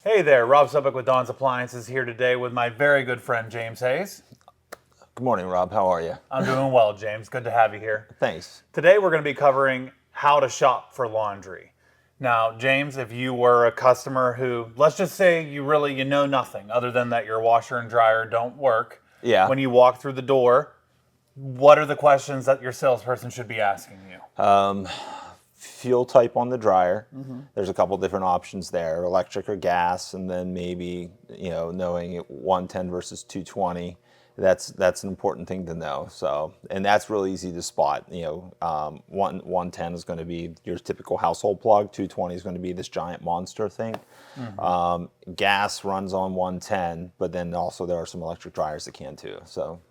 Hey there, Rob Subak with Don's Appliances here today with my very good friend James Hayes. Good morning, Rob. How are you? I'm doing well, James. Good to have you here. Thanks. Today we're going to be covering how to shop for laundry. Now, James, if you were a customer who, let's just say you know nothing other than that your washer and dryer don't work. Yeah. When you walk through the door, what are the questions that your salesperson should be asking you? Fuel type on the dryer. There's a couple different options there, electric or gas, and then maybe, knowing 110 versus 220. That's an important thing to know. So, and that's really easy to spot. 110 is going to be your typical household plug. 220 is going to be this giant monster thing. Gas runs on 110, but then also there are some electric dryers that can too. So,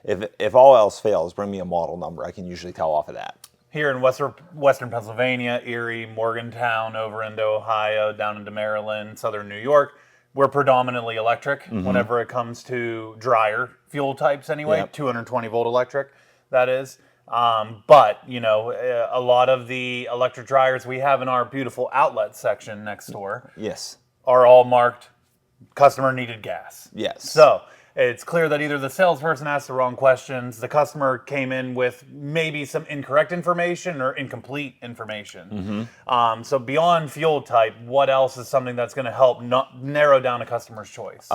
if all else fails, bring me a model number. I can usually tell off of that. Here in Western Pennsylvania, Erie, Morgantown, over into Ohio, down into Maryland, Southern New York, we're predominantly electric whenever it comes to dryer fuel types anyway, Yep. 220 volt electric, that is. But, a lot of the electric dryers we have in our beautiful outlet section next door Yes. are all marked customer needed gas. Yes. So it's clear that either the salesperson asked the wrong questions, the customer came in with maybe some incorrect information or incomplete information. So beyond fuel type, what else is something that's going to help narrow down a customer's choice?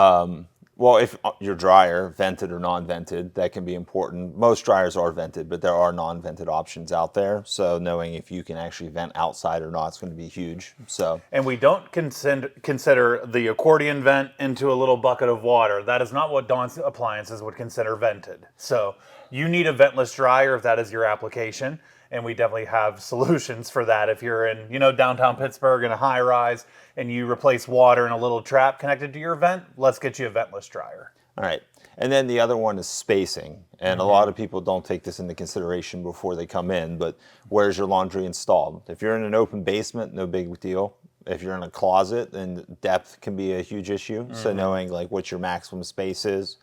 Well, if your dryer, vented or non-vented, that can be important. Most dryers are vented, but there are non-vented options out there. So knowing if you can actually vent outside or not is going to be huge. So, And we don't consider the accordion vent into a little bucket of water. That is not what Dawn's Appliances would consider vented. So you need a ventless dryer if that is your application. And we definitely have solutions for that. If you're in, downtown Pittsburgh in a high rise and you replace water in a little trap connected to your vent, let's get you a ventless dryer. all right. And then the other one is spacing. And a lot of people don't take this into consideration before they come in, but where's your laundry installed? If you're in an open basement, no big deal. If you're in a closet, then depth can be a huge issue. So knowing like what your maximum space is.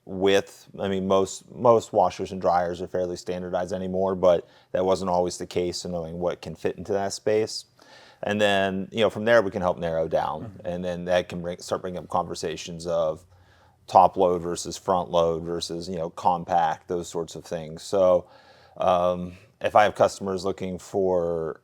Width, I mean, most washers and dryers are fairly standardized anymore, but that wasn't always the case. So knowing what can fit into that space. And then, from there we can help narrow down. And then that can start bringing up conversations of top load versus front load versus, compact, those sorts of things. So if I have customers looking for,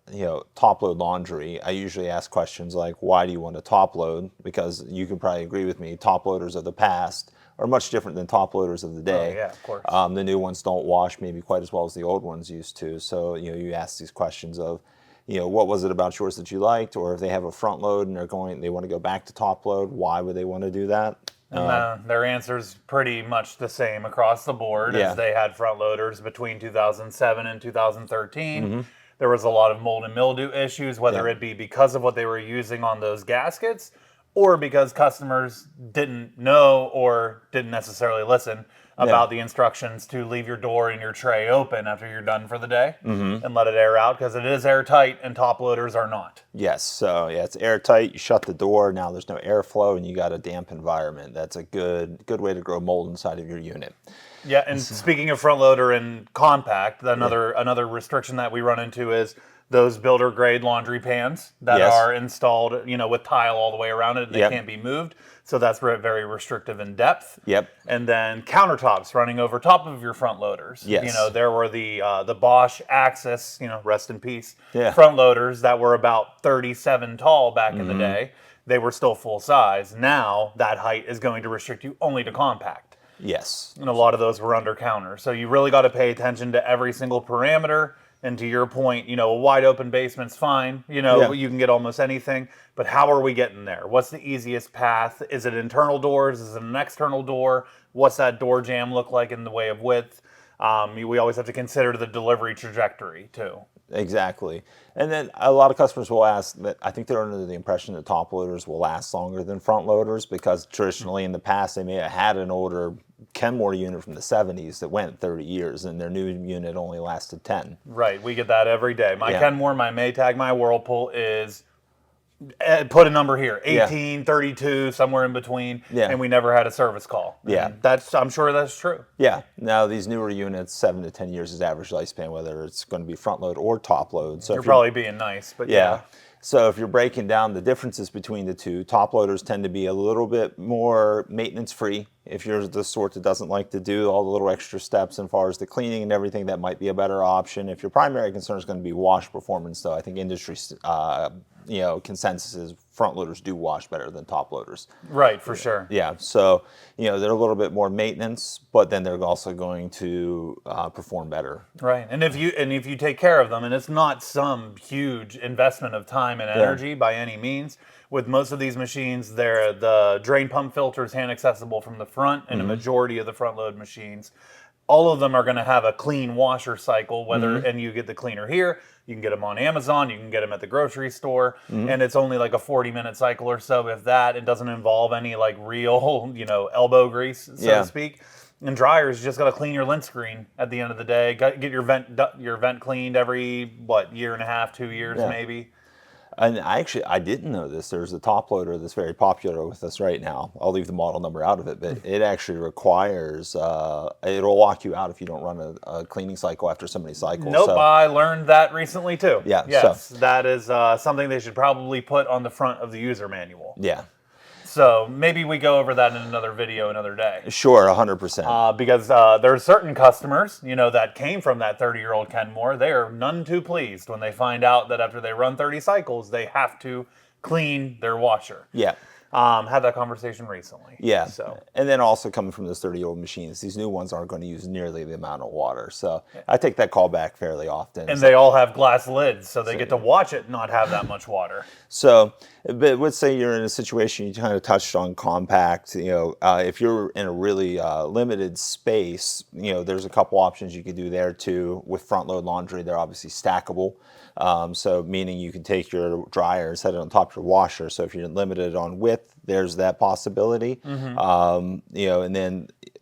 top load laundry, I usually ask questions like, why do you want to top load? Because you can probably agree with me, top loaders of the past are much different than top loaders of the day. Oh, yeah, of course. The new ones don't wash maybe quite as well as the old ones used to. So, you ask these questions of, what was it about yours that you liked? Or if they have a front load and they want to go back to top load, why would they want to do that? And their answer's pretty much the same across the board Yeah. as they had front loaders between 2007 and 2013. There was a lot of mold and mildew issues, whether Yeah. it be because of what they were using on those gaskets or because customers didn't know or didn't necessarily listen about the instructions to leave your door and your tray open after you're done for the day and let it air out, because it is airtight and top loaders are not. Yes, so yeah, it's airtight. You shut the door. Now there's no airflow, and you got a damp environment. That's a good way to grow mold inside of your unit. Yeah, and speaking of front loader and compact, another restriction that we run into is those builder grade laundry pans that Yes. are installed, with tile all the way around it. They Yep. can't be moved, so that's very restrictive in depth. Yep. And then countertops running over top of your front loaders. Yes. There were the Bosch Axis, rest in peace, Yeah. front loaders that were about 37 tall back in the day. They were still full size. Now that height is going to restrict you only to compact. Yes. And a lot of those were under counter. So you really got to pay attention to every single parameter. And to your point, a wide open basement's fine. Yeah. You can get almost anything. But how are we getting there? What's the easiest path? Is it internal doors? Is it an external door? What's that door jamb look like in the way of width? We always have to consider the delivery trajectory too. Exactly. And then a lot of customers will ask that, I think they're under the impression that top loaders will last longer than front loaders, because traditionally in the past they may have had an older Kenmore unit from the 70s that went 30 years and their new unit only lasted 10. Right, we get that every day. My Yeah. Kenmore, my Maytag, my Whirlpool is, put a number here, Yeah. 18, 32, somewhere in between, Yeah. and we never had a service call. Yeah. And I'm sure that's true. Yeah. Now these newer units, 7 to 10 years is average lifespan, whether it's going to be front load or top load. So You're if probably being nice, but yeah. So if you're breaking down the differences between the two, top loaders tend to be a little bit more maintenance free. If you're the sort that doesn't like to do all the little extra steps as far as the cleaning and everything, that might be a better option. If your primary concern is going to be wash performance, though, I think industry consensus is front loaders do wash better than top loaders. Right, for sure. Yeah, so they're a little bit more maintenance, but then they're also going to perform better. Right, and if you take care of them, and it's not some huge investment of time and energy by any means. With most of these machines, the drain pump filter is hand accessible from the front, and a majority of the front load machines, all of them are going to have a clean washer cycle. And you get the cleaner here, you can get them on Amazon, you can get them at the grocery store, and it's only like a 40-minute cycle or so. If that, it doesn't involve any like real, elbow grease, so to speak. And dryers, you just got to clean your lint screen at the end of the day. Get your vent cleaned every year and a half, 2 years maybe. And I didn't know this. There's a top loader that's very popular with us right now. I'll leave the model number out of it, but it actually requires, it'll lock you out if you don't run a cleaning cycle after so many cycles. Nope, I learned that recently too. Yeah. Yes, that is something they should probably put on the front of the user manual. Yeah. So maybe we go over that in another video another day. Sure, 100%. Because there are certain customers, that came from that 30-year-old Kenmore. They are none too pleased when they find out that after they run 30 cycles, they have to clean their washer. Yeah. Had that conversation recently. Yeah. So. And then also coming from those 30-year-old machines, these new ones aren't going to use nearly the amount of water. So I take that call back fairly often. And they all have glass lids, so they get to watch it not have that much water. So, but let's say you're in a situation, you kind of touched on compact, if you're in a really limited space, there's a couple options you could do there too. With front load laundry, they're obviously stackable. So meaning you can take your dryer, set it on top of your washer. So if you're limited on width, there's that possibility. And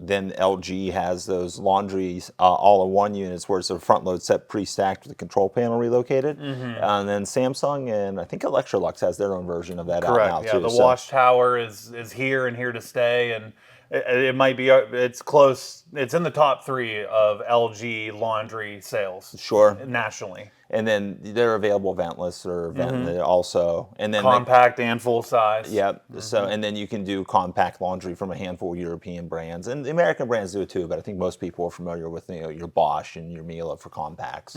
then LG has those laundries all-in-one units where it's a front load set pre-stacked with a control panel relocated. And then Samsung and I think Electrolux has their own version of that Correct. out now yeah, too. The wash tower is here and here to stay, and it might be, it's close, it's in the top 3 of LG laundry sales. Sure. Nationally. And then they're available ventless or vented also. And then compact and full size. Yep. So, and then you can do compact laundry from a handful of European brands. And the American brands do it too, but I think most people are familiar with your Bosch and your Miele for compacts.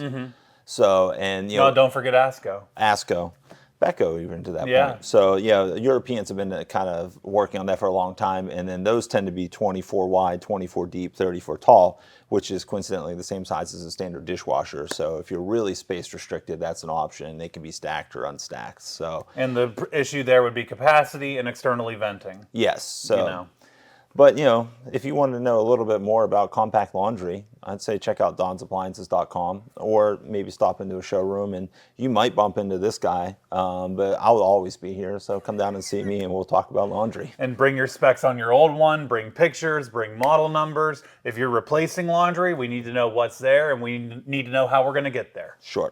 So, and no, don't forget ASCO. Becco even to that point. So the Europeans have been kind of working on that for a long time, and then those tend to be 24 wide, 24 deep, 34 tall, which is coincidentally the same size as a standard dishwasher. So if you're really space restricted, that's an option. They can be stacked or unstacked. So and the issue there would be capacity and externally venting. Yes. So. But, if you wanted to know a little bit more about compact laundry, I'd say check out donsappliances.com or maybe stop into a showroom, and you might bump into this guy, but I'll always be here. So come down and see me and we'll talk about laundry. And bring your specs on your old one, bring pictures, bring model numbers. If you're replacing laundry, we need to know what's there and we need to know how we're going to get there. Sure.